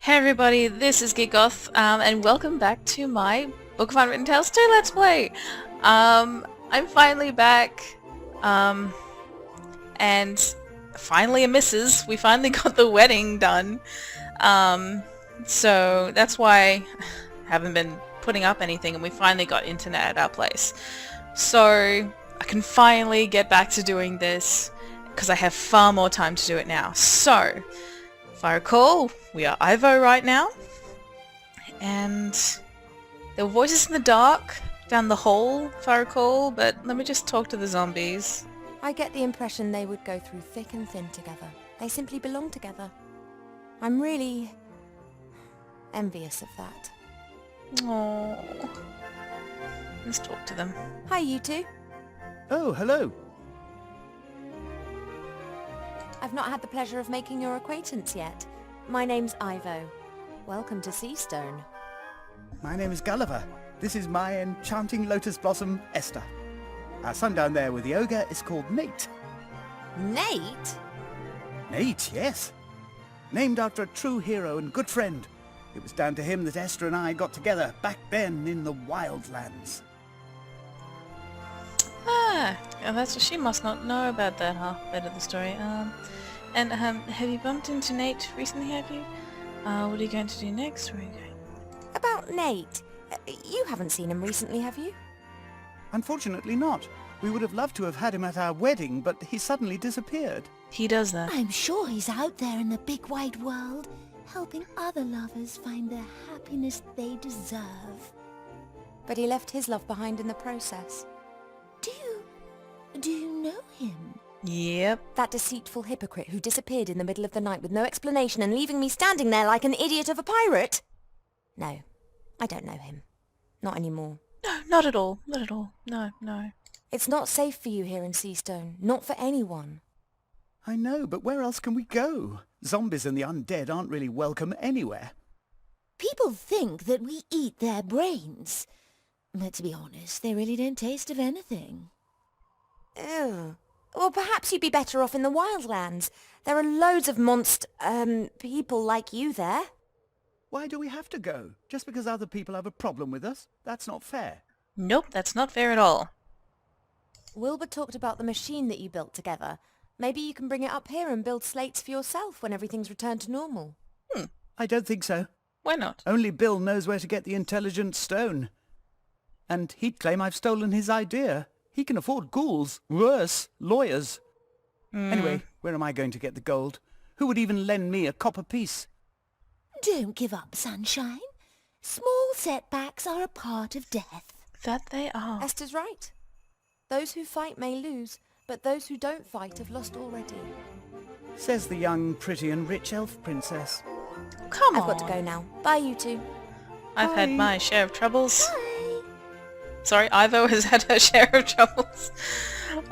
Hey everybody, this is Geekgoth, and welcome back to my Book of Unwritten Tales 2 Let's Play! I'm finally back, and finally a missus. We finally got the wedding done, so that's why I haven't been putting up anything, and we finally got internet at our place. So I can finally get back to doing this, because I have far more time to do it now. So, if I recall, we are Ivo right now, and there were voices in the dark down the hall, if I recall, but let me just talk to the zombies. I get the impression they would go through thick and thin together. They simply belong together. I'm really envious of that. Aww. Let's talk to them. Hi, you two. Oh, hello. I've not had the pleasure of making your acquaintance yet. My name's Ivo. Welcome to Seastone. My name is Gulliver. This is my enchanting lotus blossom, Esther. Our son down there with the ogre is called Nate. Nate? Nate, yes. Named after a true hero and good friend. It was down to him that Esther and I got together back then in the wildlands. Ah, that's what she must not know about that half bit of the story. Have you bumped into Nate recently, have you? What are you going to do next? Where are you going? About Nate. You haven't seen him recently, have you? Unfortunately not. We would have loved to have had him at our wedding, but he suddenly disappeared. He does that. I'm sure he's out there in the big wide world, helping other lovers find the happiness they deserve. But he left his love behind in the process. Do you know him? Yep. That deceitful hypocrite who disappeared in the middle of the night with no explanation and leaving me standing there like an idiot of a pirate? No, I don't know him. Not anymore. No, not at all. Not at all. No, no. It's not safe for you here in Seastone. Not for anyone. I know, but where else can we go? Zombies and the undead aren't really welcome anywhere. People think that we eat their brains. But to be honest, they really don't taste of anything. Ew. Well, perhaps you'd be better off in the wildlands. There are loads of people like you there. Why do we have to go? Just because other people have a problem with us? That's not fair. Nope, that's not fair at all. Wilbur talked about the machine that you built together. Maybe you can bring it up here and build slates for yourself when everything's returned to normal. I don't think so. Why not? Only Bill knows where to get the intelligent stone. And he'd claim I've stolen his idea. He can afford ghouls. Worse, lawyers. Anyway, where am I going to get the gold? Who would even lend me a copper piece? Don't give up, sunshine. Small setbacks are a part of death. That they are. Esther's right. Those who fight may lose, but those who don't fight have lost already. Says the young, pretty and rich elf princess. Come on. I've got to go now. Bye, you two. I've had Bye. my share of troubles. Bye. Sorry, Ivo has had her share of troubles.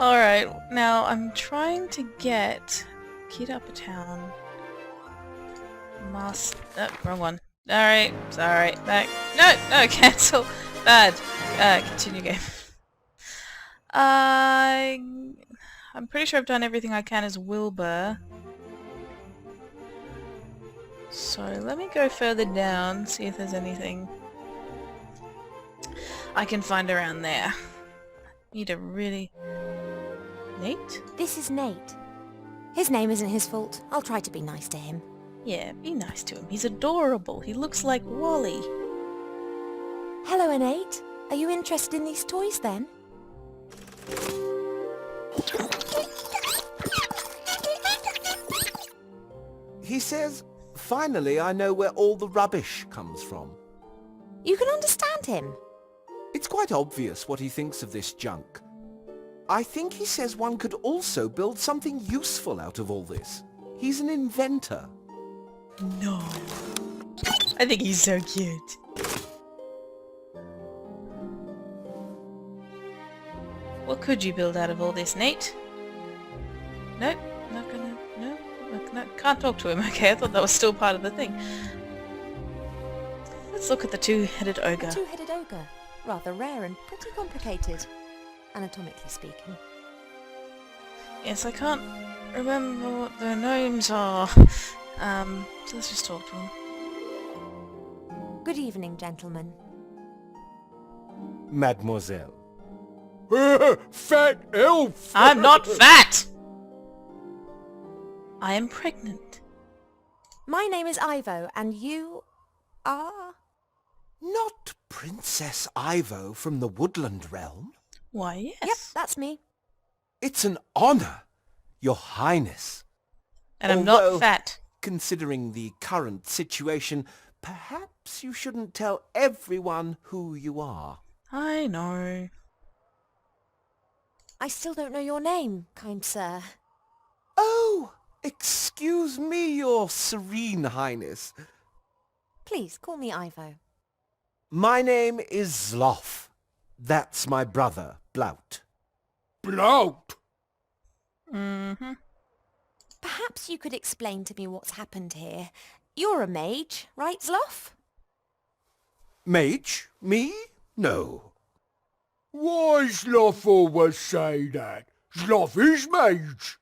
Alright, now I'm trying to get Kid Upper Town. Wrong one. Alright, sorry, back. No, cancel. Bad. Continue game. I'm pretty sure I've done everything I can as Wilbur. So let me go further down, see if there's anything I can find around there. Need a really... Nate? This is Nate. His name isn't his fault. I'll try to be nice to him. Yeah, be nice to him. He's adorable. He looks like Wally. Hello, Nate. Are you interested in these toys then? He says, finally I know where all the rubbish comes from. You can understand him. It's quite obvious what he thinks of this junk. I think he says one could also build something useful out of all this. He's an inventor. No. I think he's so cute. What could you build out of all this, Nate? Nope, not gonna... No, can't talk to him. Okay, I thought that was still part of the thing. Let's look at the two-headed ogre. A two-headed ogre. Rather rare and pretty complicated, anatomically speaking. Yes, I can't remember what the names are. So let's just talk to him. Good evening, gentlemen. Mademoiselle. Fat elf! I'm not fat! I am pregnant. My name is Ivo, and you are... Not Princess Ivo from the Woodland Realm. Why, yes. Yep, that's me. It's an honor, Your Highness. And I'm Although, not fat. Considering the current situation, perhaps you shouldn't tell everyone who you are. I know. I still don't know your name, kind sir. Oh, excuse me, Your Serene Highness. Please, call me Ivo. My name is Zloff. That's my brother, Blout. Blout! Mm-hmm. Perhaps you could explain to me what's happened here. You're a mage, right, Zloff? Mage? Me? No. Why Sloth always say that? Sloth is mage.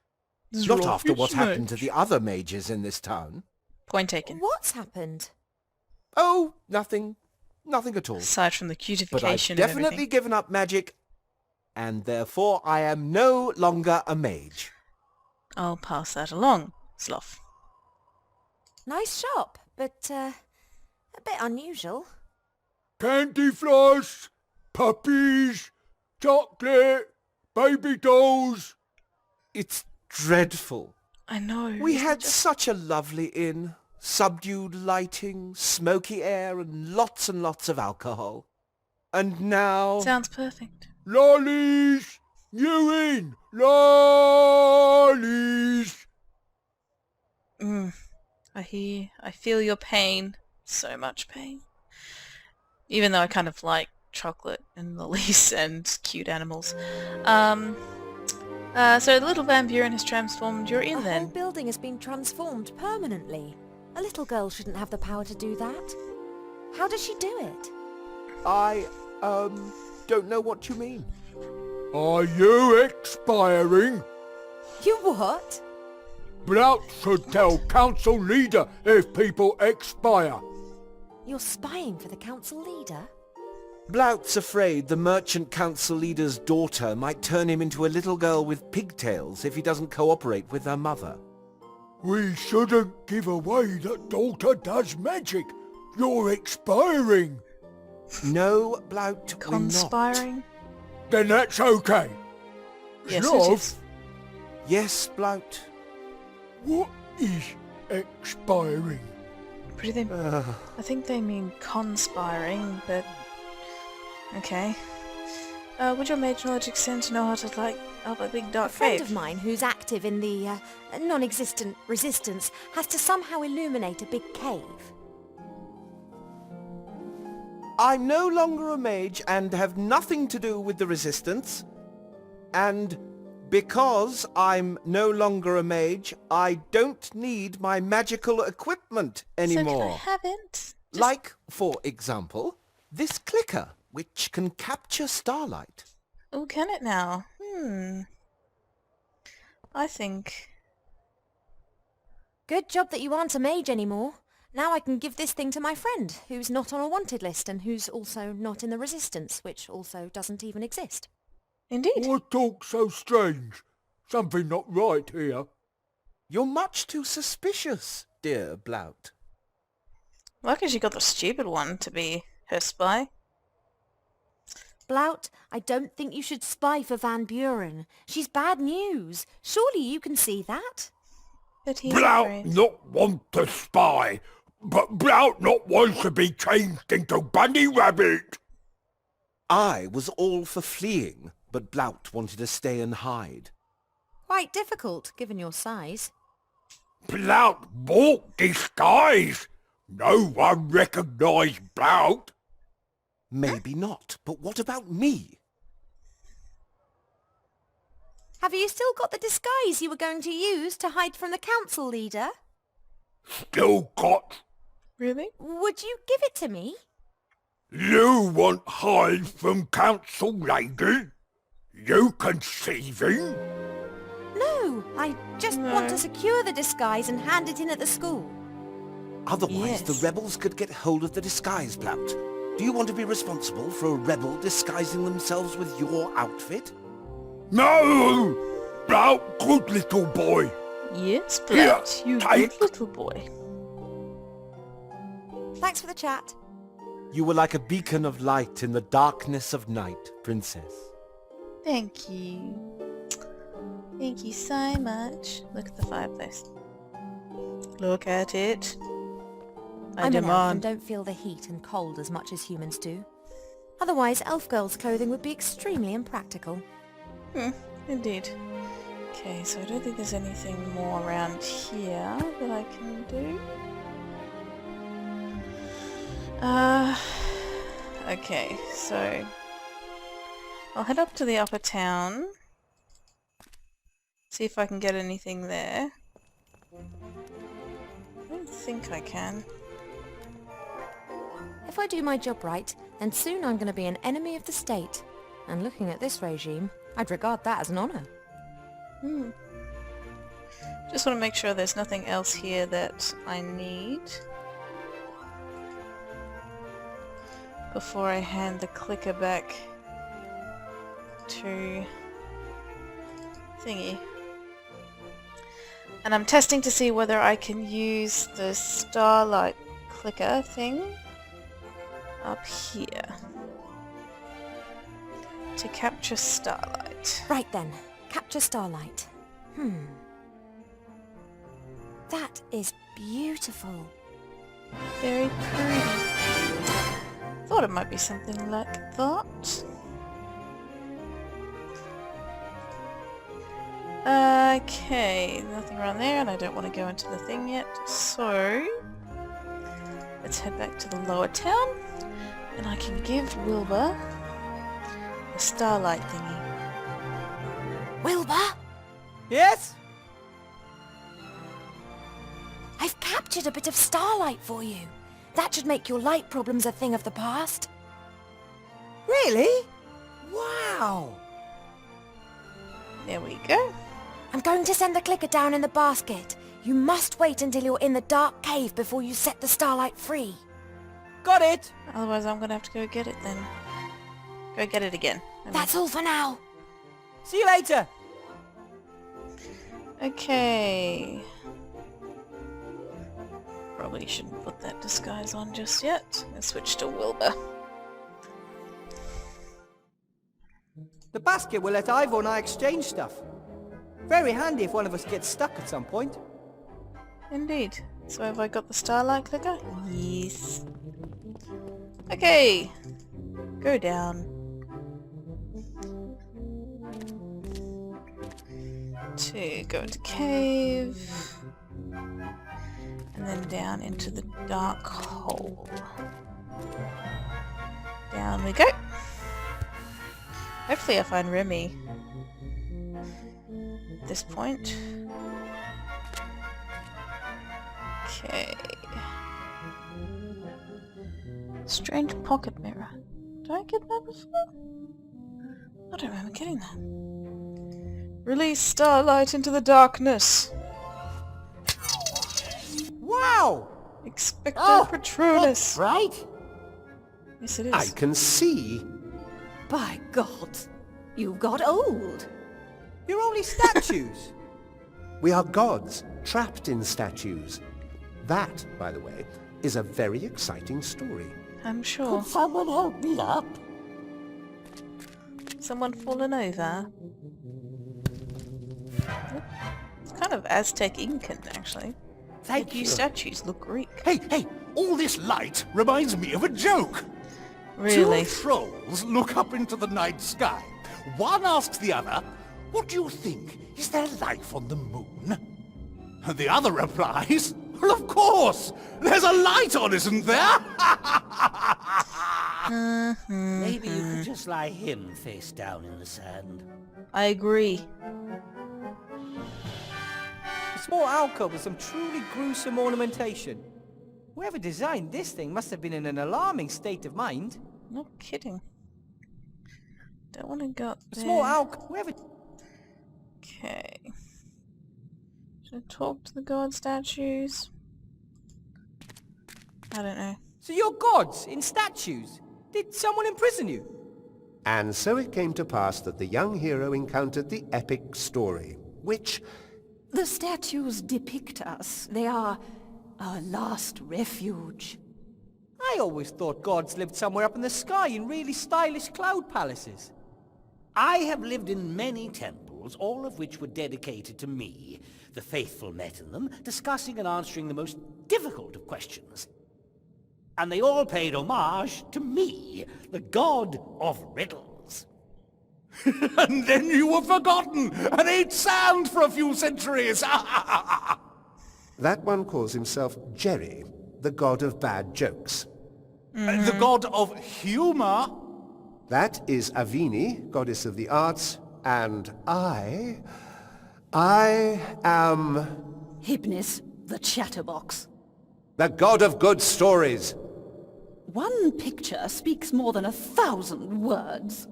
Not after what Sloth is happened to mage. the other mages in this town. Point taken. What's happened? Oh, nothing. Nothing at all. Aside from the But I've cutification of definitely everything. given up magic, and therefore I am no longer a mage. I'll pass that along, Sloth. Nice shop, but a bit unusual. Candy floss, puppies, chocolate, baby dolls. It's dreadful. I know. We isn't had it just- such a lovely inn. Subdued lighting, smoky air, and lots of alcohol. And now... Sounds perfect. Lollies! You in! Lollies! I feel your pain. So much pain. Even though I kind of like chocolate and lollies and cute animals. So the little Van Buren has transformed. You're in The whole then. building has been transformed permanently. A little girl shouldn't have the power to do that. How does she do it? I, don't know what you mean. Are you expiring? You what? Blout should tell council leader if people expire. You're spying for the council leader? Blout's afraid the merchant council leader's daughter might turn him into a little girl with pigtails if he doesn't cooperate with her mother. We shouldn't give away that daughter does magic. You're expiring. No, Blout, we're not. Conspiring? Then that's okay. Yes, it Sloth, is. Yes, Blout. what is expiring? Pretty I think they mean conspiring, but... Okay. Would your mage knowledge extend to know how to light up a big dark A friend cave? of mine who's active in the non-existent resistance has to somehow illuminate a big cave. I'm no longer a mage and have nothing to do with the resistance. And because I'm no longer a mage, I don't need my magical equipment So can I anymore. have it? Just- Like, for example, this clicker, which can capture starlight. Oh, can it now? I think... Good job that you aren't a mage anymore. Now I can give this thing to my friend, who's not on a wanted list and who's also not in the resistance, which also doesn't even exist. Indeed. Why talk so strange? Something not right here. You're much too suspicious, dear Blout. Lucky she got the stupid one to be her spy. Blout, I don't think you should spy for Van Buren. She's bad news. Surely you can see that. But he's Blout afraid. not want to spy, but Blout not wants to be changed into bunny rabbit. I was all for fleeing, but Blout wanted to stay and hide. Quite difficult, given your size. Blout won't disguise. No one recognised Blout. Maybe not, but what about me? Have you still got the disguise you were going to use to hide from the council leader? Still got. Really? Would you give it to me? You want hide from council lady? You conceiving? No, I just want to secure the disguise and hand it in at the school. Otherwise, the Yes. rebels could get hold of the disguise blount. Do you want to be responsible for a rebel disguising themselves with your outfit? No! Blout, good little boy. Yes, Here, Blount, you take. good little boy. Thanks for the chat. You were like a beacon of light in the darkness of night, Princess. Thank you. Thank you so much. Look at the fireplace. Look at it. I I'm an elf and demand. don't feel the heat and cold as much as humans do. Otherwise, elf girls' clothing would be extremely impractical. Indeed. Okay, so I don't think there's anything more around here that I can do. Okay, so I'll head up to the upper town. See if I can get anything there. I don't think I can. If I do my job right, then soon I'm going to be an enemy of the state. And looking at this regime, I'd regard that as an honour. Just want to make sure there's nothing else here that I need before I hand the clicker back to thingy. And I'm testing to see whether I can use the starlight clicker thing up here to capture starlight. Right then, capture starlight. That is beautiful. Very pretty. Thought it might be something like that. Okay, nothing around there, and I don't want to go into the thing yet, so let's head back to the lower town, and I can give Wilbur the starlight thingy. Wilbur, Yes? I've captured a bit of starlight for you. That should make your light problems a thing of the past. Really? Wow! There we go. I'm going to send the clicker down in the basket. You must wait until you're in the dark cave before you set the starlight free. Got it! Otherwise I'm gonna have to go get it then. Go get it again. That's all for now. See you later! Okay. Probably shouldn't put that disguise on just yet. Let's switch to Wilbur. The basket will let Ivo and I exchange stuff. Very handy if one of us gets stuck at some point. Indeed. So have I got the starlight clicker? Yes. Okay. Go down. To go into cave. And then down into the dark hole. Down we go. Hopefully I find Remy at this point. Okay. Strange pocket mirror. Did I get that before? I don't remember getting that. Release starlight into the darkness. Wow! Expecto Patronus. Right? Yes, it is. I can see. By God, you've got old. You're only statues. We are gods, trapped in statues. That, by the way, is a very exciting story. I'm sure. Someone help me up. Someone fallen over? It's kind of Aztec Incan, actually. Thank The you. statues look Greek. Hey, all this light reminds me of a joke. Really? Two trolls look up into the night sky. One asks the other, "What do you think? Is there life on the moon?" And the other replies, "Well, of course! There's a light on, isn't there?" Maybe you could just lie him face down in the sand. I agree. A small alcove with some truly gruesome ornamentation. Whoever designed this thing must have been in an alarming state of mind. No kidding. Don't want to go up A there. small alcove. Whoever... Okay. Should I talk to the god statues? I don't know. So you're gods in statues? Did someone imprison you? And so it came to pass that the young hero encountered the epic story, which... The statues depict us. They are our last refuge. I always thought gods lived somewhere up in the sky in really stylish cloud palaces. I have lived in many temples, all of which were dedicated to me. The faithful met in them, discussing and answering the most difficult of questions. And they all paid homage to me, the god of riddles. And then you were forgotten and ate sand for a few centuries. That one calls himself Jerry, the god of bad jokes. The god of humor? That is Avini, goddess of the arts, and I am... Hypnis, the chatterbox. the god of good stories. One picture speaks more than 1,000 words.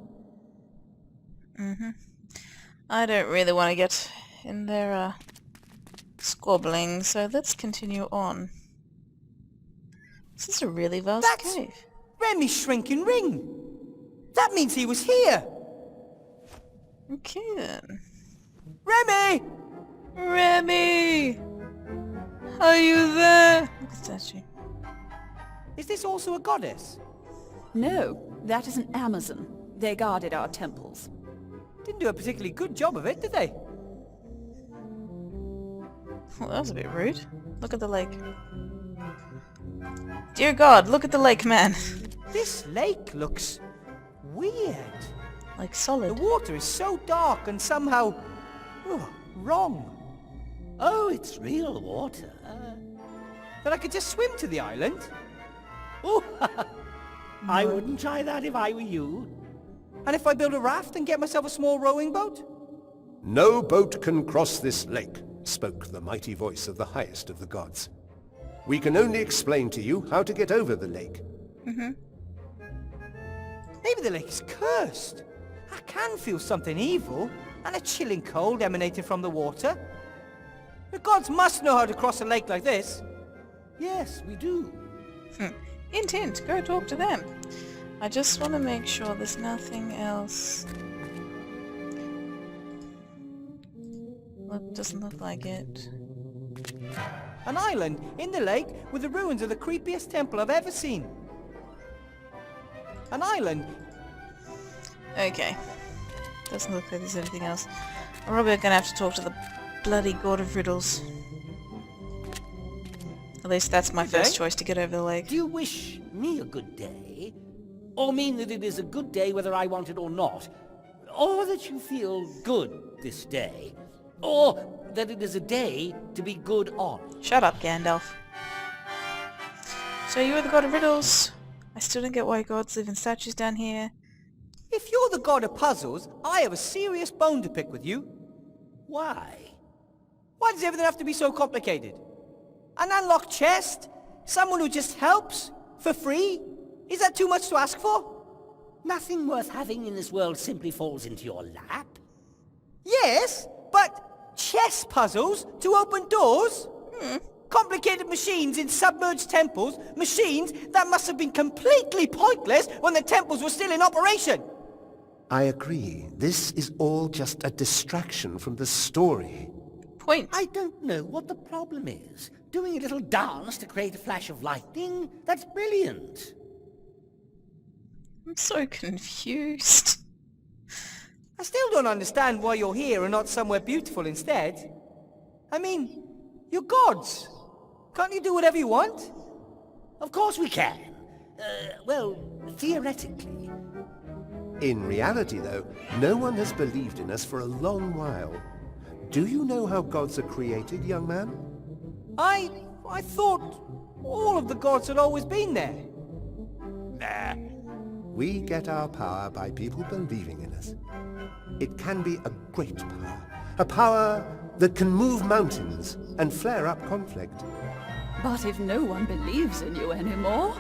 I don't really want to get in there squabbling, so let's continue on. This is a really vast cave. Remy's shrinking ring. That means he was here. Okay then. Remy! Remy! Are you there? Look at the statue. Is this also a goddess? No, that is an Amazon. They guarded our temples. Didn't do a particularly good job of it, did they? Well, that was a bit rude. Look at the lake. Dear God, look at the lake, man. This lake looks weird. Like The solid. water is so dark and somehow wrong. Oh, it's real water. That I could just swim to the island. Oh, I wouldn't try that if I were you. And if I build a raft and get myself a small rowing boat? No boat can cross this lake, spoke the mighty voice of the highest of the gods. We can only explain to you how to get over the lake. Maybe the lake is cursed. I can feel something evil and a chilling cold emanating from the water. The gods must know how to cross a lake like this. Yes, we do. Hint, hint, go talk to them. I just want to make sure there's nothing else. Look, doesn't look like it. An island in the lake with the ruins of the creepiest temple I've ever seen. An island. Okay. Doesn't look like there's anything else. I'm probably gonna have to talk to the bloody god of riddles. At least that's my first choice to get over the lake. Do you wish me a good day? Or mean that it is a good day whether I want it or not? Or that you feel good this day? Or that it is a day to be good on? Shut up, Gandalf. So you are the god of riddles. I still don't get why gods live in statues down here. If you're the god of puzzles, I have a serious bone to pick with you. Why? Why does everything have to be so complicated? An unlocked chest? Someone who just helps? For free? Is that too much to ask for? Nothing worth having in this world simply falls into your lap. Yes, but chess puzzles to open doors? Complicated machines in submerged temples? Machines that must have been completely pointless when the temples were still in operation. I agree. This is all just a distraction from the story. Point. I don't know what the problem is. Doing a little dance to create a flash of lightning? That's brilliant. I'm so confused. I still don't understand why you're here and not somewhere beautiful instead. I mean, you're gods. Can't you do whatever you want? Of course we can. Well, theoretically. In reality, though, no one has believed in us for a long while. Do you know how gods are created, young man? I thought all of the gods had always been there. Nah. We get our power by people believing in us. It can be a great power. A power that can move mountains and flare up conflict. But if no one believes in you anymore,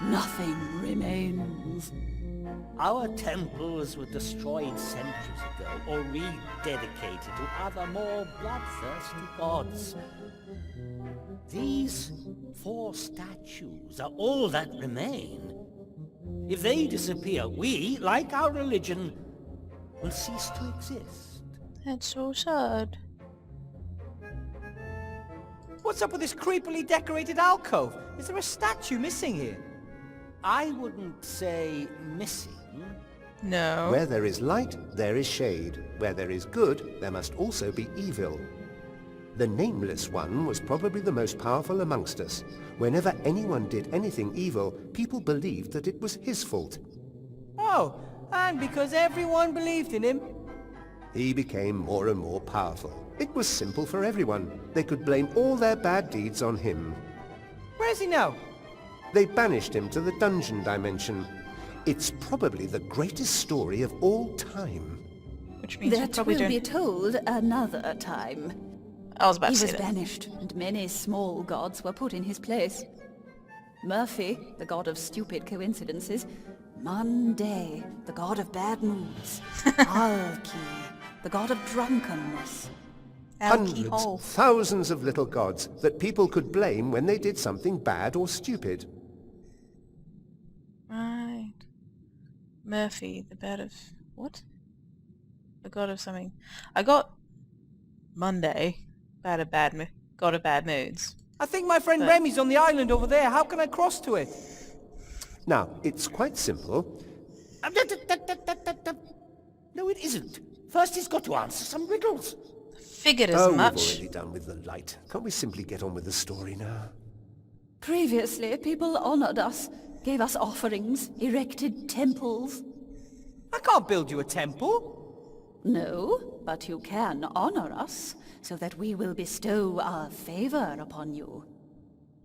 nothing remains. Our temples were destroyed centuries ago, or rededicated to other more bloodthirsty gods. These These 4 statues are all that remain. If they disappear, we, like our religion, will cease to exist. That's so sad. What's up with this creepily decorated alcove? Is there a statue missing here? I wouldn't say missing. No. Where there is light, there is shade. Where there is good, there must also be evil. The Nameless One was probably the most powerful amongst us. Whenever anyone did anything evil, people believed that it was his fault. Oh, and because everyone believed in him. He became more and more powerful. It was simple for everyone. They could blame all their bad deeds on him. Where is he now? They banished him to the dungeon dimension. It's probably the greatest story of all time. Which means That probably will don't... be told another time. I was about He to say was that. banished, and many small gods were put in his place. Murphy, the god of stupid coincidences. Monday, the god of bad moods. Alki, the god of drunkenness. Hundreds, Alcohol. thousands of little gods that people could blame when they did something bad or stupid. Right. Murphy, the bad of... What? The god of something. I got Monday, god of bad moods. I think my friend Remy's on the island over there. How can I cross to it? Now, it's quite simple. No, it isn't. First he's got to answer some riddles. Figured as We've much. already done with the light. Can't we simply get on with the story now? Previously, people honored us, gave us offerings, erected temples. I can't build you a temple. No, but you can honor us, so that we will bestow our favor upon you.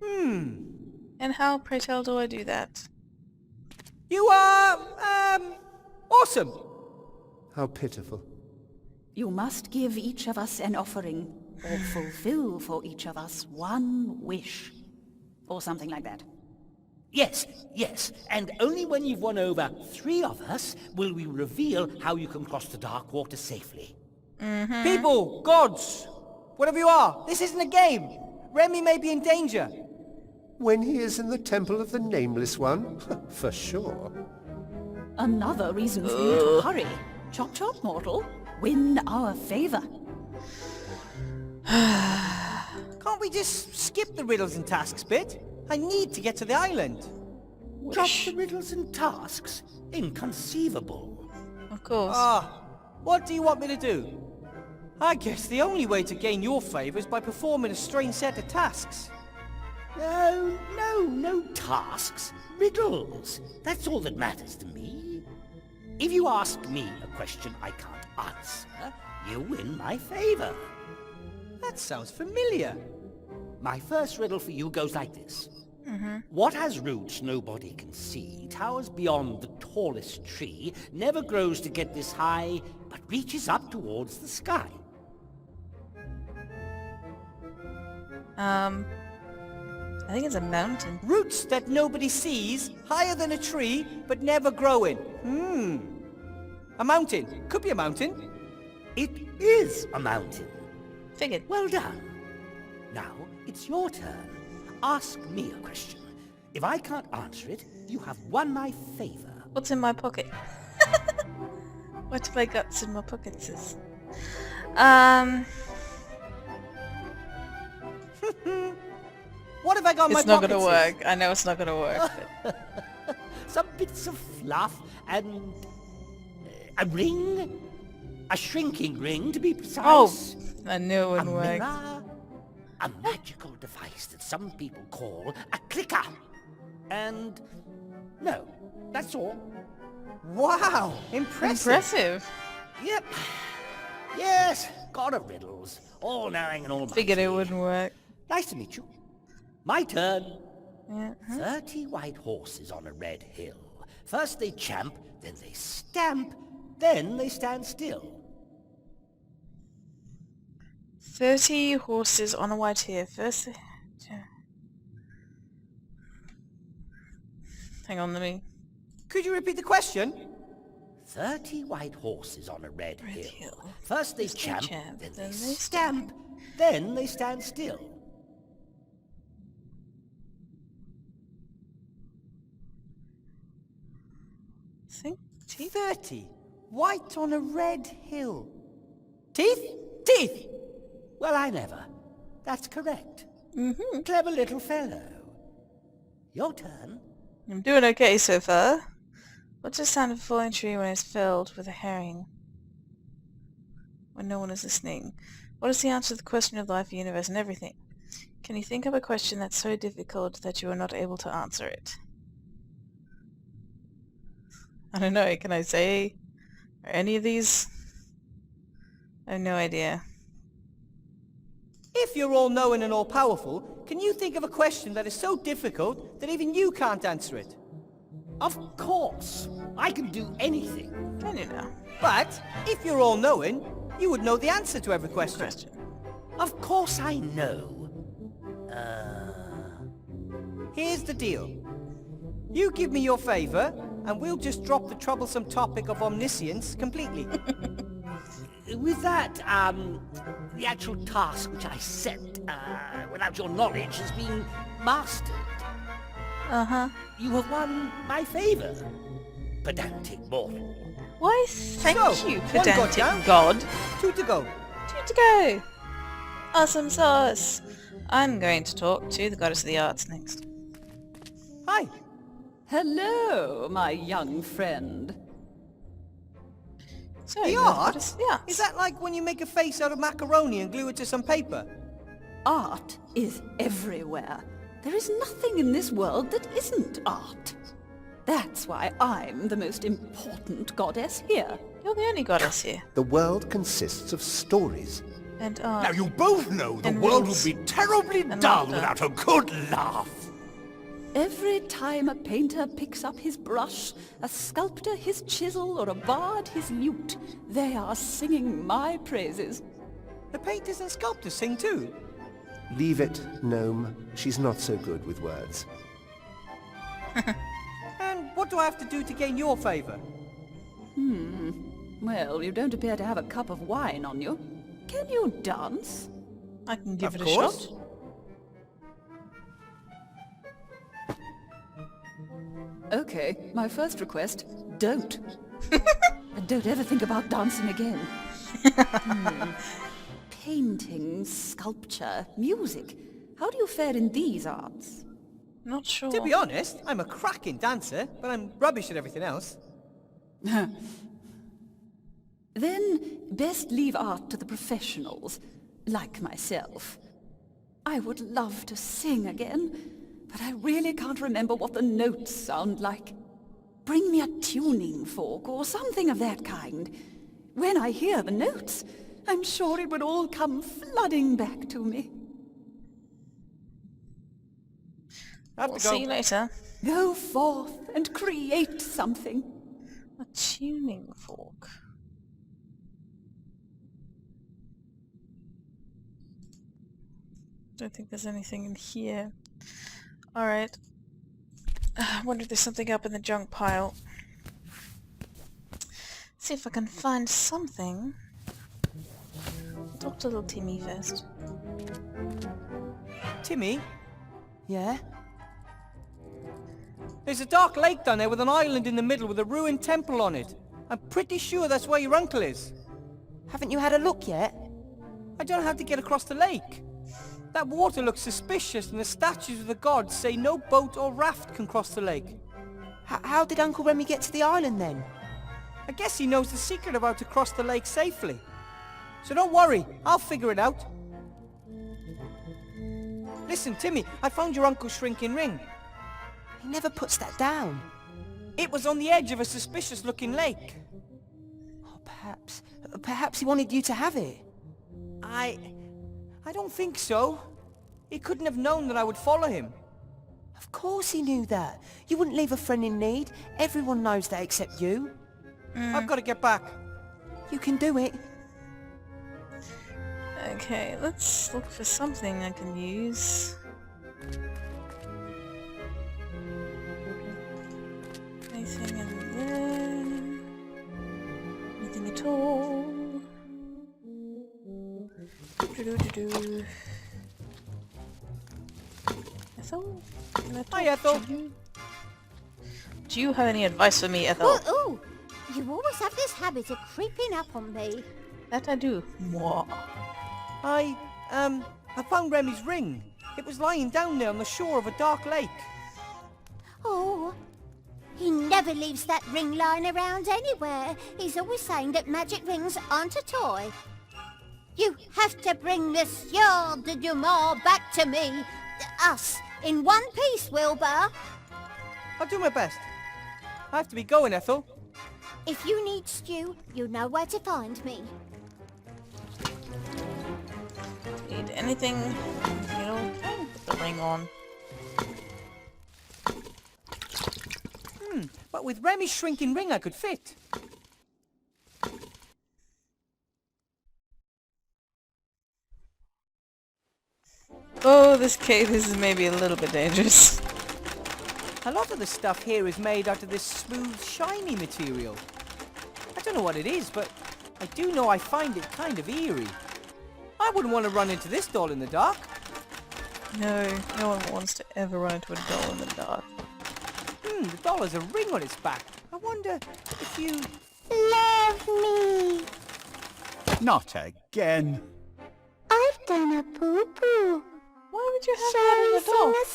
And how, pray tell, do I do that? You are, awesome. How pitiful. You must give each of us an offering, or fulfill for each of us one wish. Or something like that. Yes, yes, and only when you've won over 3 of us will we reveal how you can cross the dark water safely. People, gods, whatever you are, this isn't a game. Remy may be in danger. When he is in the Temple of the Nameless One? For sure. Another reason for you to hurry. Chop chop, mortal. Win our favor. Can't we just skip the riddles and tasks bit? I need to get to the island. Drop the riddles and tasks? Inconceivable. Of course. What do you want me to do? I guess the only way to gain your favor is by performing a strange set of tasks. No tasks. Riddles. That's all that matters to me. If you ask me a question I can't answer, you win my favor. That sounds familiar. My first riddle for you goes like this. What has roots nobody can see, towers beyond the tallest tree, never grows to get this high, but reaches up towards the sky? I think it's a mountain. Roots that nobody sees, higher than a tree, but never growing. A mountain. Could be a mountain. It is a mountain. Figured. Well done. Now, it's your turn. Ask me a question. If I can't answer it, you have won my favor. What's in my pocket? What have I got in my pockets? What have I got in my It's not pockets? gonna work. I know it's not gonna work. But... Some bits of fluff and a ring. A shrinking ring, to be precise. Oh, I knew it a wouldn't work. mirror. A magical device that some people call a clicker. And no, that's all. Wow, impressive. Impressive. Yep. Yes, god of riddles. All-knowing and all-mighty. Figured it wouldn't work. Nice to meet you. My turn. Yeah. 30 white horses on a red hill. First they champ, then they stamp, then they stand still. 30 horses on a white hill. First... Hang on, let me... Could you repeat the question? 30 white horses on a red hill. hill. First they First they champ, champ, then then they they stamp, then they stand still. Nothing. Teeth? 30. White on a red hill. Teeth? Teeth! Well, I never. That's correct. Mm-hmm. Clever little fellow. Your turn. I'm doing okay so far. What's the sound of a falling tree when it's filled with a herring? When no one is listening? What is the answer to the question of life, the universe, and everything? Can you think of a question that's so difficult that you are not able to answer it? I don't know, can I say... Are any of these? I have no idea. If you're all-knowing and all-powerful, can you think of a question that is so difficult that even you can't answer it? Of course. I can do anything. Can you now? But, if you're all-knowing, you would know the answer to every question. Of course I know. Here's the deal. You give me your favor, and we'll just drop the troublesome topic of omniscience completely. With that, the actual task which I set, without your knowledge, has been mastered. Uh-huh. You have won my favor, pedantic mortal. Why, thank So, you, one got pedantic down. god. 2 to go. 2 to go! Awesome sauce! I'm going to talk to the goddess of the arts next. Hi. Hello, my young friend. So, The you're art? goddess of the arts. Is that like when you make a face out of macaroni and glue it to some paper? Art is everywhere. There is nothing in this world that isn't art. That's why I'm the most important goddess here. You're the only goddess here. The world consists of stories. And Now you both know the And world rules. would be terribly And dull laughter. without a good laugh. Every time a painter picks up his brush, a sculptor his chisel, or a bard his lute, they are singing my praises. The painters and sculptors sing too. Leave it, Gnome. She's not so good with words. And what do I have to do to gain your favor? Well, you don't appear to have a cup of wine on you. Can you dance? I can give Of it course. a shot. Okay, my first request, don't. And don't ever think about dancing again. Painting, sculpture, music. How do you fare in these arts? Not sure. To be honest, I'm a cracking dancer, but I'm rubbish at everything else. Then best leave art to the professionals, like myself. I would love to sing again, but I really can't remember what the notes sound like. Bring me a tuning fork or something of that kind. When I hear the notes, I'm sure it would all come flooding back to me. I have We'll to go. see you later. Go forth and create something. A tuning fork. Don't think there's anything in here. Alright. I wonder if there's something up in the junk pile. See if I can find something. Talk to little Timmy first. Timmy, Yeah? there's a dark lake down there with an island in the middle with a ruined temple on it. I'm pretty sure that's where your uncle is. Haven't you had a look yet? I don't know how to get across the lake. That water looks suspicious and the statues of the gods say no boat or raft can cross the lake. How did Uncle Remy get to the island then? I guess he knows the secret of how to cross the lake safely. So don't worry, I'll figure it out. Listen, Timmy, I found your uncle's shrinking ring. He never puts that down. It was on the edge of a suspicious-looking lake. Oh, perhaps he wanted you to have it. I don't think so. He couldn't have known that I would follow him. Of course he knew that. You wouldn't leave a friend in need. Everyone knows that except you. I've got to get back. You can do it. Okay, let's look for something I can use. Anything in there? Anything at all? Do-do-do-do. Ethel? Hi, Ethel. Do you have any advice for me, Ethel? Well, ooh, you always have this habit of creeping up on me. That I do. Mwah. I found Remy's ring. It was lying down there on the shore of a dark lake. Oh, he never leaves that ring lying around anywhere. He's always saying that magic rings aren't a toy. You have to bring this Yard de Dumont back to me. Us, in one piece, Wilbur. I'll do my best. I have to be going, Ethel. If you need stew, you know where to find me. Need anything? You know, put the ring on. But with Remy's shrinking ring I could fit. Oh, this cave is maybe a little bit dangerous. A lot of the stuff here is made out of this smooth, shiny material. I don't know what it is, but I do know I find it kind of eerie. I wouldn't want to run into this doll in the dark. No, no one wants to ever run into a doll in the dark. The doll has a ring on its back. I wonder if you... Love me. Not again. I've done a poo-poo. Why would you have Shall that we in a doll? sing a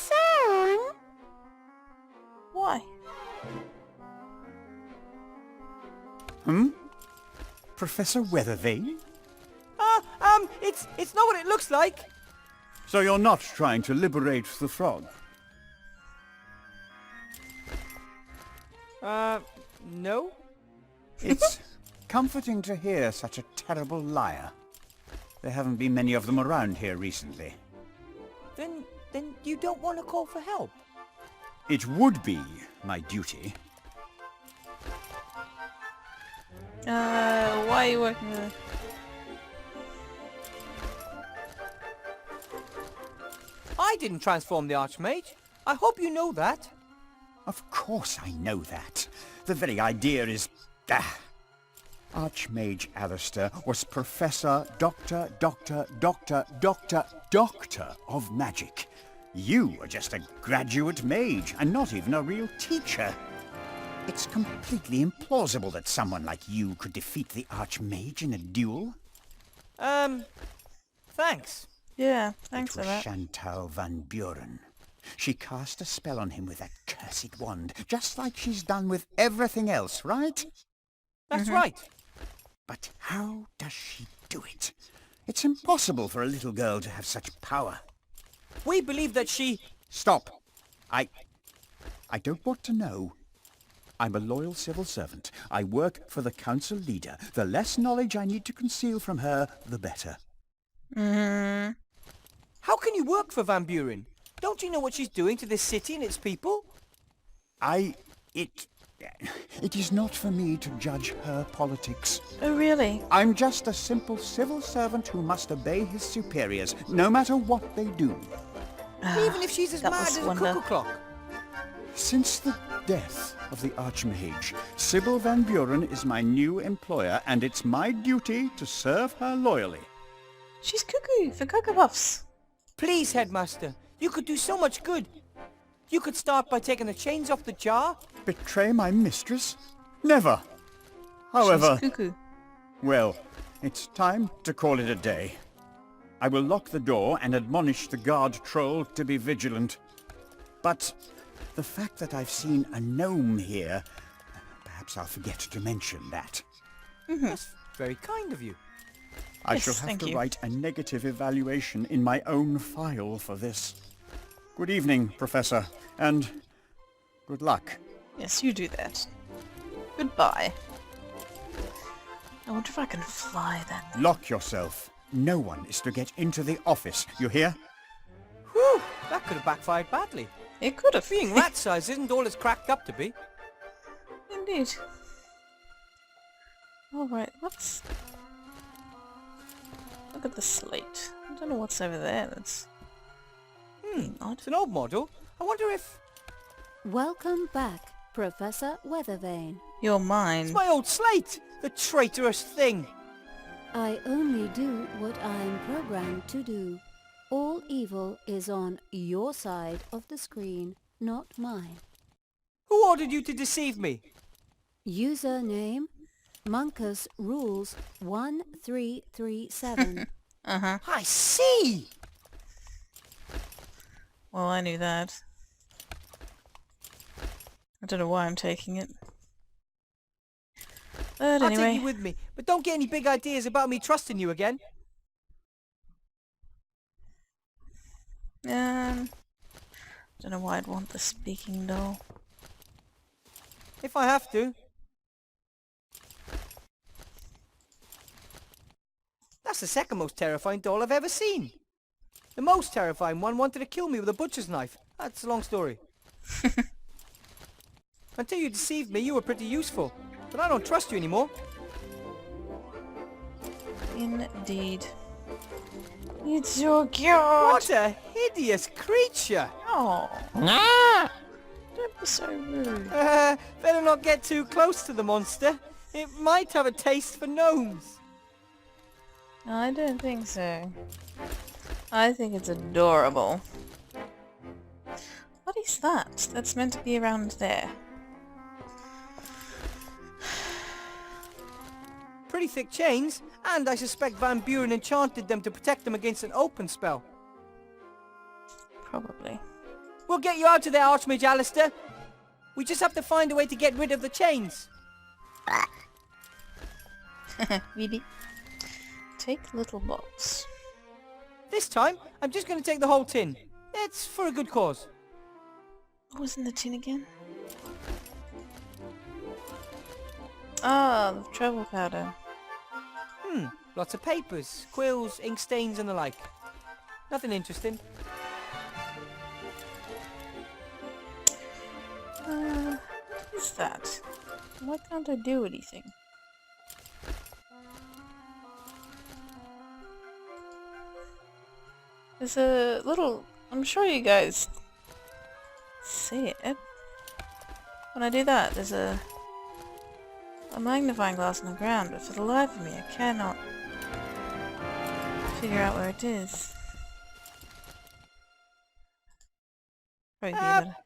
song? Why? Professor Weathervane? It's not what it looks like. So you're not trying to liberate the frog? No. It's comforting to hear such a terrible liar. There haven't been many of them around here recently. Then you don't want to call for help? It would be my duty. Why are you working there? I didn't transform the Archmage. I hope you know that. Of course I know that. The very idea is... Archmage Alistair was Professor Doctor of Magic. You are just a graduate mage and not even a real teacher. It's completely implausible that someone like you could defeat the Archmage in a duel. Thanks. Yeah, thanks It for was that. Chantal Van Buren. She cast a spell on him with that cursed wand, just like she's done with everything else, right? That's right. But how does she do it? It's impossible for a little girl to have such power. We believe that she... Stop. I don't want to know. I'm a loyal civil servant. I work for the council leader. The less knowledge I need to conceal from her, the better. How can you work for Van Buren? Don't you know what she's doing to this city and its people? It is not for me to judge her politics. Oh, really? I'm just a simple civil servant who must obey his superiors, no matter what they do. Even if she's as that mad was as a wonder. cuckoo clock. Since the death of the Archmage, Sybil Van Buren is my new employer, and it's my duty to serve her loyally. She's cuckoo for Cocoa Puffs. Please, Headmaster. You could do so much good. You could start by taking the chains off the jar. Betray my mistress? Never! However, She's cuckoo. well, it's time to call it a day. I will lock the door and admonish the guard troll to be vigilant. But the fact that I've seen a gnome here, perhaps I'll forget to mention that. That's very kind of you. I Yes, shall have thank to you. write a negative evaluation in my own file for this. Good evening, Professor, and good luck. Yes, you do that. Goodbye. I wonder if I can fly then. Lock yourself. No one is to get into the office, you hear? Whew, that could have backfired badly. It could have. Being rat-sized isn't all it's cracked up to be. Indeed. Alright, let's... Look at the slate. I don't know what's over there. That's... odd. It's an old model. I wonder if... Welcome back, Professor Weathervane. You're mine. It's my old slate! The traitorous thing! I only do what I'm programmed to do. All evil is on your side of the screen, not mine. Who ordered you to deceive me? Username Monkus Rules 1337. Uh-huh. I see! Well, I knew that. I don't know why I'm taking it. But I'll anyway. take you with me, but don't get any big ideas about me trusting you again. Don't know why I'd want the speaking doll. If I have to. That's the second most terrifying doll I've ever seen. The most terrifying one wanted to kill me with a butcher's knife. That's a long story. Until you deceived me, you were pretty useful. But I don't trust you anymore. Indeed. It's so cute! What a hideous creature! Oh. Don't be so rude. Better not get too close to the monster. It might have a taste for gnomes. I don't think so. I think it's adorable. What is that? That's meant to be around there. Pretty thick chains, and I suspect Van Buren enchanted them to protect them against an open spell. Probably. We'll get you out of there, Archmage Alistair. We just have to find a way to get rid of the chains. Really? Take little box. This time, I'm just going to take the whole tin. It's for a good cause. What was in the tin again? Ah, the travel powder. Lots of papers, quills, ink stains and the like. Nothing interesting. What is that? Why can't I do anything? There's a little... I'm sure you guys see it. When I do that, there's a magnifying glass on the ground, but for the life of me, I cannot figure out where it is. Probably better.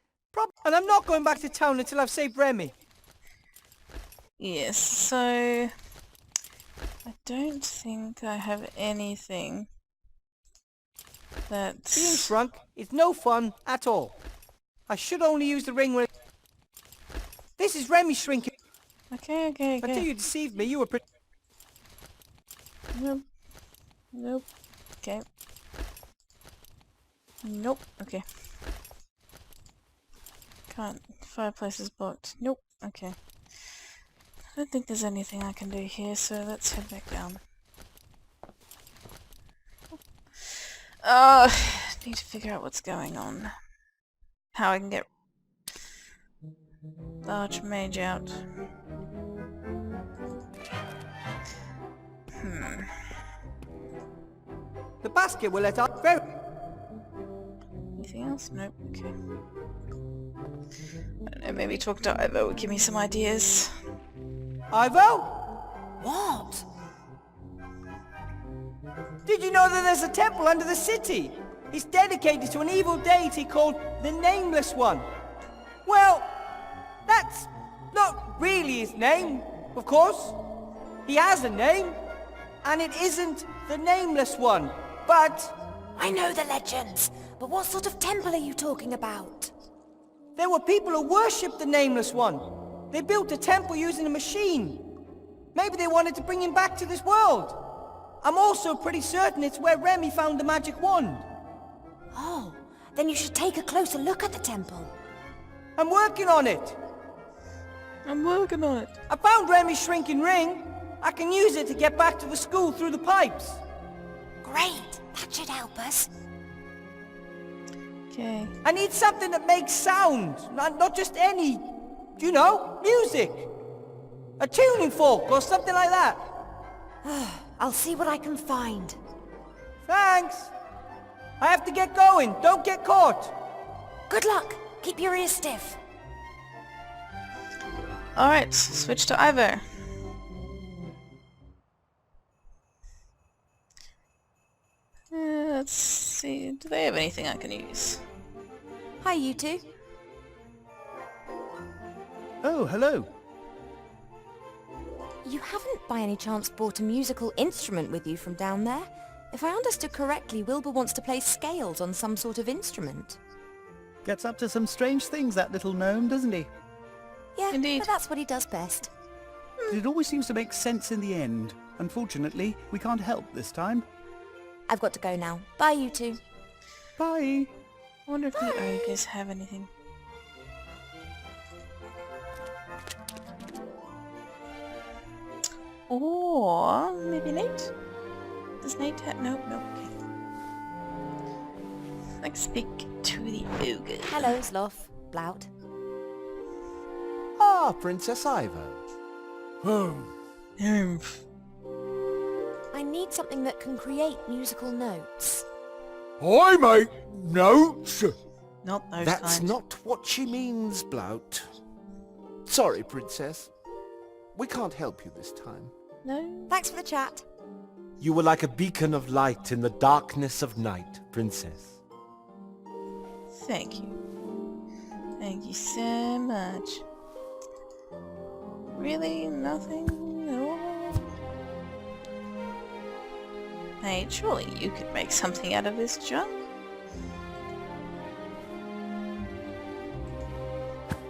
And I'm not going back to town until I've saved Remy. Yes, so... I don't think I have anything that's... Being shrunk is no fun at all. I should only use the ring when... This is Remy shrinking. Okay. Until you deceived me, you were pretty... Nope. Okay. Nope. Okay. Can't. Fireplace is blocked. Nope. Okay. I don't think there's anything I can do here, so let's head back down. Need to figure out what's going on. How I can get the Archmage out. The basket will let out very... Anything else? Nope. Okay. I don't know, maybe talk to Ivo would give me some ideas. Ivo? What? Did you know that there's a temple under the city? It's dedicated to an evil deity called the Nameless One. Well, that's not really his name, of course. He has a name, and it isn't the Nameless One, but... I know the legends, but what sort of temple are you talking about? There were people who worshipped the Nameless One. They built a temple using a machine. Maybe they wanted to bring him back to this world. I'm also pretty certain it's where Remy found the magic wand. Oh, then you should take a closer look at the temple. I'm working on it. I found Remy's shrinking ring. I can use it to get back to the school through the pipes. Great, that should help us. Okay. I need something that makes sound, not just any, you know, music. A tuning fork or something like that. I'll see what I can find. Thanks. I have to get going. Don't get caught. Good luck. Keep your ears stiff. Alright, switch to Ivo. Let's see, do they have anything I can use? Hi, you two. Oh, hello. You haven't by any chance brought a musical instrument with you from down there? If I understood correctly, Wilbur wants to play scales on some sort of instrument. Gets up to some strange things, that little gnome, doesn't he? Yeah, Indeed. but that's what he does best. But it always seems to make sense in the end. Unfortunately, we can't help this time. I've got to go now. Bye, you two. Bye. I wonder if the ogres have anything. Or maybe Nate? Does Nate have... No, okay. Let's speak to the ogre. Hello, Sloth. Blout. Ah, Princess Ivo. I need something that can create musical notes. I make notes. Not those That's kind. not what she means, Blout. Sorry, Princess. We can't help you this time. No. Thanks for the chat. You were like a beacon of light in the darkness of night, Princess. Thank you. Thank you so much. Really? Nothing at all? Hey, surely you could make something out of this junk?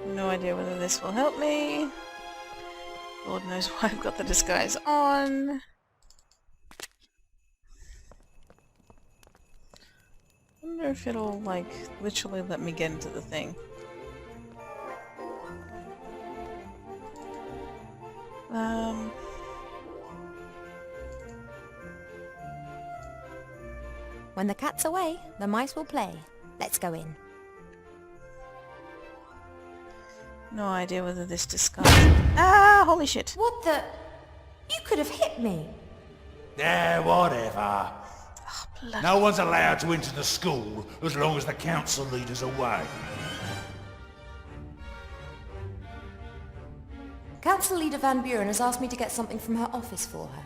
No idea whether this will help me. Lord knows why I've got the disguise on. Wonder if it'll, like, literally let me get into the thing. When the cat's away, the mice will play. Let's go in. No idea whether this disguise... Ah! Holy shit! What the... You could have hit me. Yeah, whatever. Oh, bloody... No one's allowed to enter the school as long as the council leader's away. Council Leader Van Buren has asked me to get something from her office for her.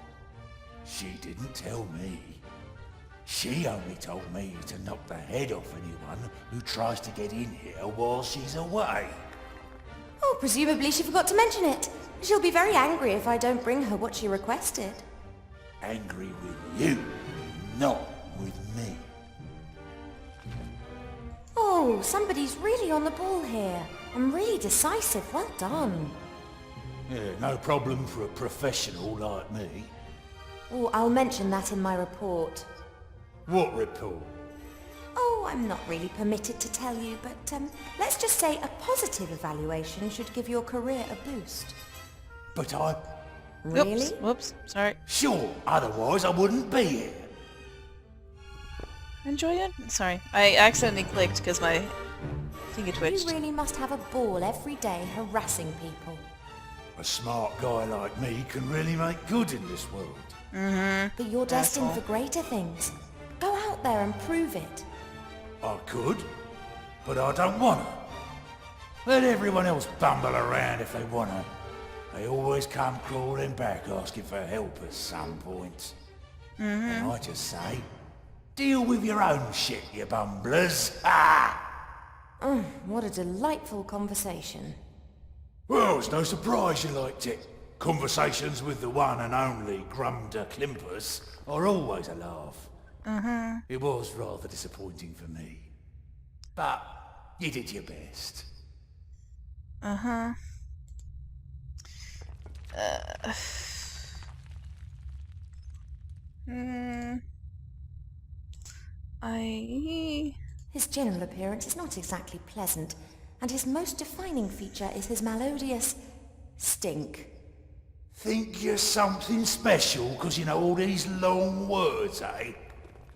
She didn't tell me. She only told me to knock the head off anyone who tries to get in here while she's away. Oh, presumably she forgot to mention it. She'll be very angry if I don't bring her what she requested. Angry with you, not with me. Oh, somebody's really on the ball here. I'm really decisive. Well done. Yeah, no problem for a professional like me. Oh, I'll mention that in my report. What report? Oh, I'm not really permitted to tell you, but let's just say a positive evaluation should give your career a boost. But I... Really? Whoops, sorry. Sure, otherwise I wouldn't be here. Enjoy it? Sorry, I accidentally clicked because my finger You twitched. really must have a ball every day harassing people. A smart guy like me can really make good in this world. But you're destined Asshole. for greater things. Go out there and prove it. I could, but I don't wanna. Let everyone else bumble around if they wanna. They always come crawling back asking for help at some point. And I just say, deal with your own shit, you bumblers. What a delightful conversation. Well, it's no surprise you liked it. Conversations with the one and only Grumder Klimpus are always a laugh. It was rather disappointing for me. But you did your best. His general appearance is not exactly pleasant, and his most defining feature is his melodious stink. Think you're something special because you know all these long words, eh?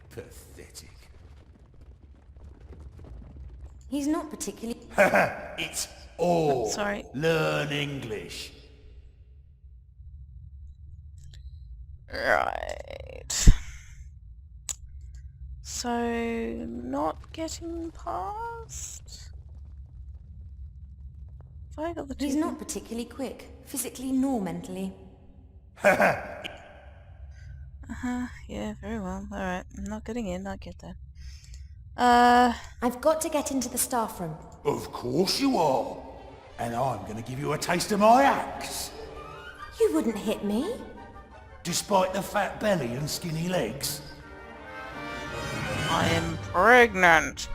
Pathetic. He's not particularly... It's all. Sorry. Learn English. Right. So, not getting past? Have I got the He's two- not particularly quick, physically nor mentally. Yeah, very well. Alright, I'm not getting in, I get that. I've got to get into the staff room. Of course you are. And I'm going to give you a taste of my axe. You wouldn't hit me? Despite the fat belly and skinny legs. I am pregnant.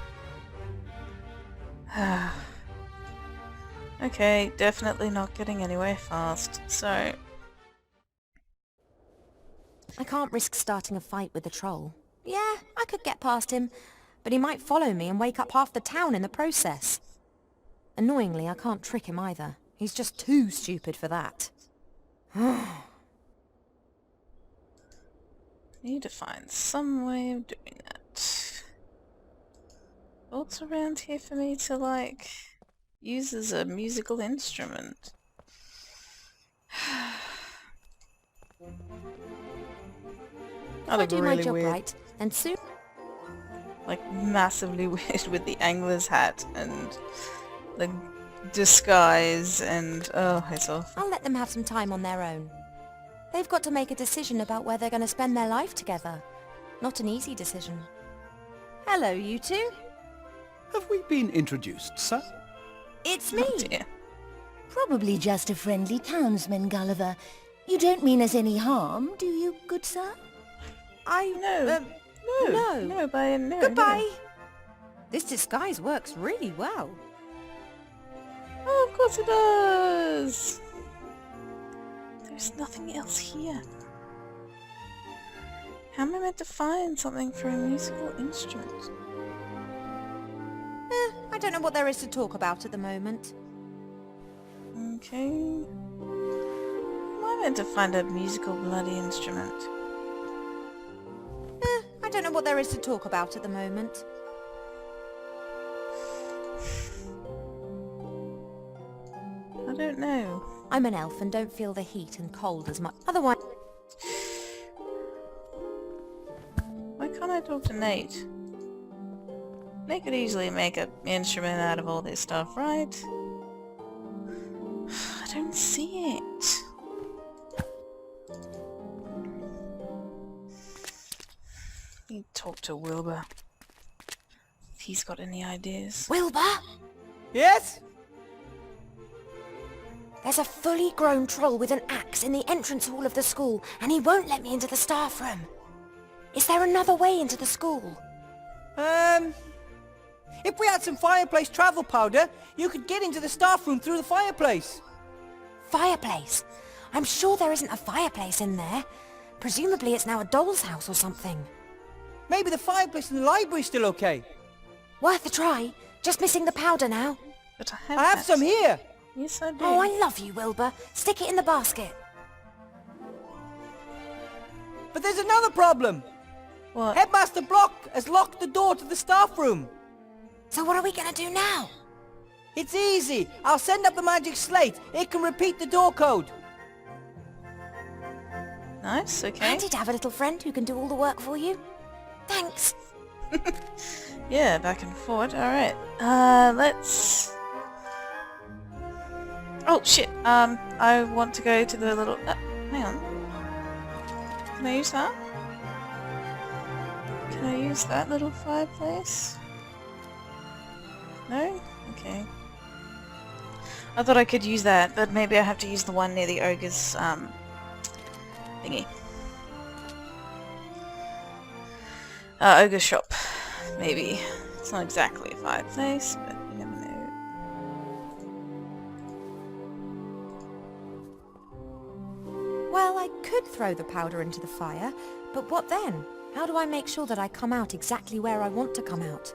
Okay, definitely not getting anywhere fast, so... I can't risk starting a fight with the troll. Yeah, I could get past him, but he might follow me and wake up half the town in the process. Annoyingly, I can't trick him either. He's just too stupid for that. Need to find some way of doing that. What's around here for me to, like, use as a musical instrument? If I do my job right, then soon... Like, massively weird with the angler's hat and the disguise and... oh, it's awful. I'll let them have some time on their own. They've got to make a decision about where they're going to spend their life together. Not an easy decision. Hello, you two. Have we been introduced, sir? It's me. Oh dear. Probably just a friendly townsman, Gulliver. You don't mean us any harm, do you, good sir? No. No. No. Goodbye. This disguise works really well. Oh, of course it does. There's nothing else here. How am I meant to find something for a musical instrument? I don't know what there is to talk about at the moment. Okay. Am I meant to find a musical bloody instrument? I don't know what there is to talk about at the moment. I don't know. I'm an elf and don't feel the heat and cold as much. Otherwise... Why can't I talk to Nate? Nate could easily make an instrument out of all this stuff, right? I don't see it. Need to talk to Wilbur. If he's got any ideas. Wilbur? Yes? There's a fully grown troll with an axe in the entrance hall of the school, and he won't let me into the staff room. Is there another way into the school? If we had some fireplace travel powder, you could get into the staff room through the fireplace. Fireplace? I'm sure there isn't a fireplace in there. Presumably it's now a doll's house or something. Maybe the fireplace in the library's still okay. Worth a try. Just missing the powder now. But I have some here. Yes, I do. Oh, I love you, Wilbur. Stick it in the basket. But there's another problem. What? Headmaster Block has locked the door to the staff room. So what are we gonna do now? It's easy. I'll send up the magic slate. It can repeat the door code. Nice, okay. Handy to have a little friend who can do all the work for you. Thanks. Yeah, back and forward. Alright. Let's... Oh, shit. I want to go to the little... hang on. Can I use that? Can I use that little fireplace? No? Okay. I thought I could use that, but maybe I have to use the one near the ogre's, thingy. Ogre's shop. Maybe. It's not exactly a fireplace, but you never know. Well, I could throw the powder into the fire, but what then? How do I make sure that I come out exactly where I want to come out?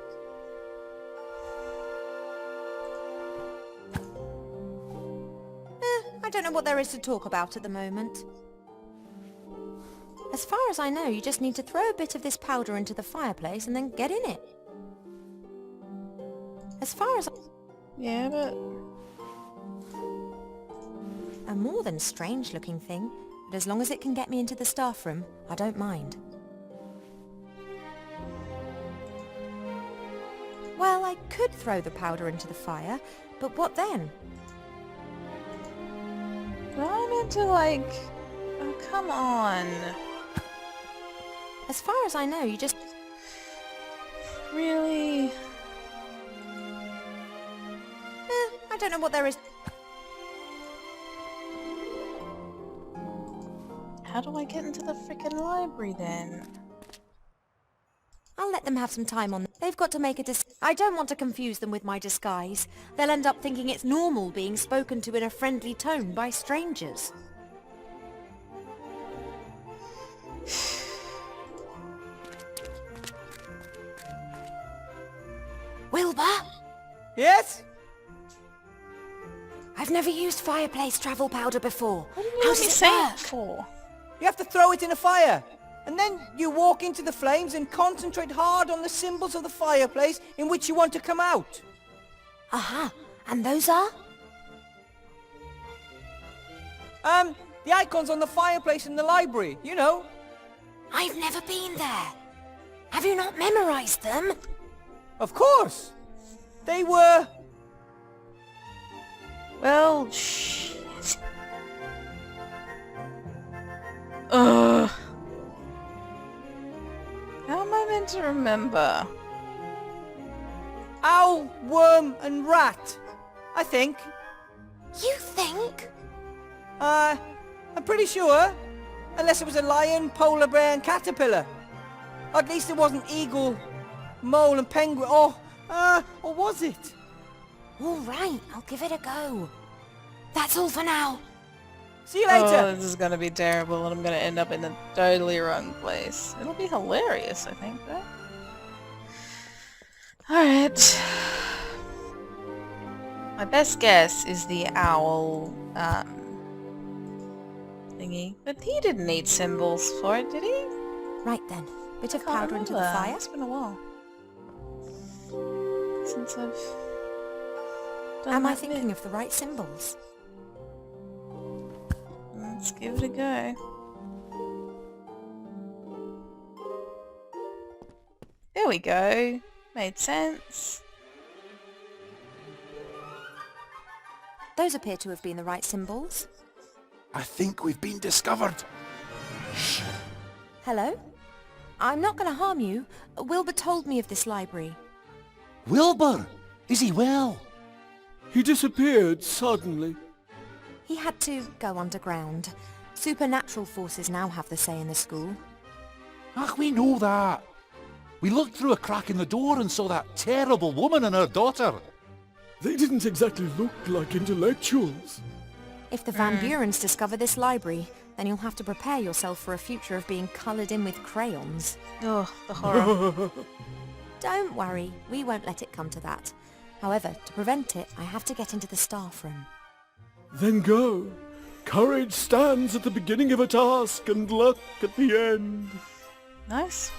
I don't know what there is to talk about at the moment. As far as I know, you just need to throw a bit of this powder into the fireplace and then get in it. As far as... Yeah, but... A more than strange-looking thing, but as long as it can get me into the staff room, I don't mind. Well, I could throw the powder into the fire, but what then? Well, I meant to, like... Oh, come on. As far as I know, you just... Really? I I don't know what there is. How do I get into the frickin' library then? I'll let them have some time on. They've got to make a I don't want to confuse them with my disguise. They'll end up thinking it's normal being spoken to in a friendly tone by strangers. Wilbur? Yes? I've never used fireplace travel powder before. How does it say it for? You have to throw it in a fire. And then you walk into the flames and concentrate hard on the symbols of the fireplace in which you want to come out. Aha. And those are? The icons on the fireplace in the library, you know. I've never been there. Have you not memorized them? Of course. They were... Well, shit. Ugh. How am I meant to remember? Owl, worm, and rat, I think. You think? I'm pretty sure. Unless it was a lion, polar bear, and caterpillar. At least it wasn't eagle, mole, and penguin. Or was it? All right, I'll give it a go. That's all for now. See you later. Oh, this is gonna be terrible and I'm gonna end up in the totally wrong place. It'll be hilarious, I think, though. Alright. My best guess is the owl, thingy. But he didn't need symbols for it, did he? Right then. Bit of Can't powder into the remember. fire. It's been a while. Since I've done Am I that thinking bit. of the right symbols? Let's give it a go. There we go. Made sense. Those appear to have been the right symbols. I think we've been discovered. Hello? I'm not going to harm you. Wilbur told me of this library. Wilbur! Is he well? He disappeared suddenly. He had to go underground. Supernatural forces now have the say in the school. Ach, we know that. We looked through a crack in the door and saw that terrible woman and her daughter. They didn't exactly look like intellectuals. If the Van Burens discover this library, then you'll have to prepare yourself for a future of being coloured in with crayons. Oh, the horror. Don't worry, we won't let it come to that. However, to prevent it, I have to get into the staff room. Then go. Courage stands at the beginning of a task and luck at the end. Nice.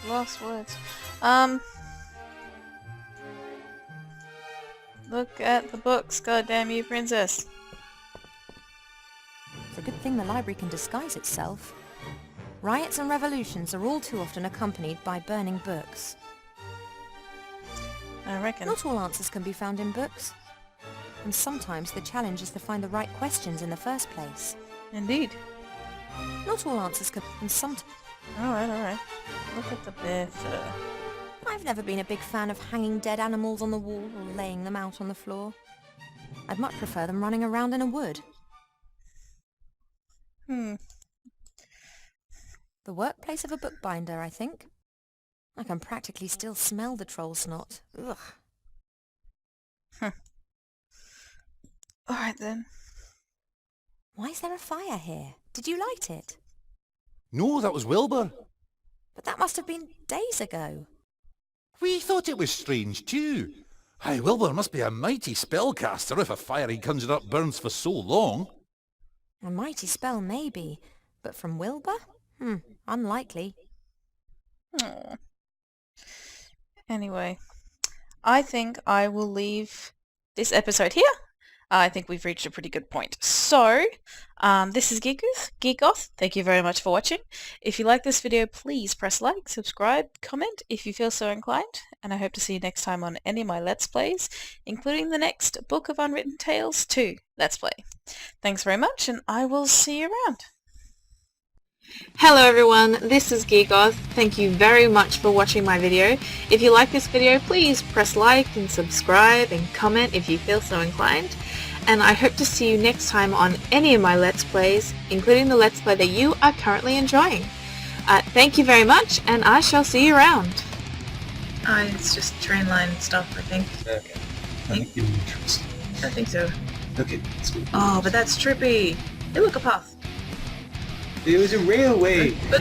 Last words. Look at the books, goddamn you, princess. It's a good thing the library can disguise itself. Riots and revolutions are all too often accompanied by burning books. I reckon. Not all answers can be found in books. And sometimes the challenge is to find the right questions in the first place. Indeed. Not all answers can... And sometimes... Alright. Look at the bit. I've never been a big fan of hanging dead animals on the wall or laying them out on the floor. I'd much prefer them running around in a wood. The workplace of a bookbinder, I think. I can practically still smell the troll snot. Ugh. Alright then. Why is there a fire here? Did you light it? No, that was Wilbur. But that must have been days ago. We thought it was strange too. Aye, Wilbur must be a mighty spellcaster if a fire he conjured up burns for so long. A mighty spell, maybe. But from Wilbur? Unlikely. Aww. Anyway, I think I will leave this episode here. I think we've reached a pretty good point. So, this is Geekoth. Thank you very much for watching. If you like this video, please press like, subscribe, comment if you feel so inclined, and I hope to see you next time on any of my Let's Plays, including the next Book of Unwritten Tales 2 Let's Play. Thanks very much, and I will see you around. Hello everyone, this is Geargoth. Thank you very much for watching my video. If you like this video, please press like and subscribe and comment if you feel so inclined. And I hope to see you next time on any of my Let's Plays, including the Let's Play that you are currently enjoying. Thank you very much, and I shall see you around. It's just train line stuff, I think. Okay. I think you need trust. I think so. Okay, let's go. Oh, but that's trippy. Hey, look, a path. It was a railway! But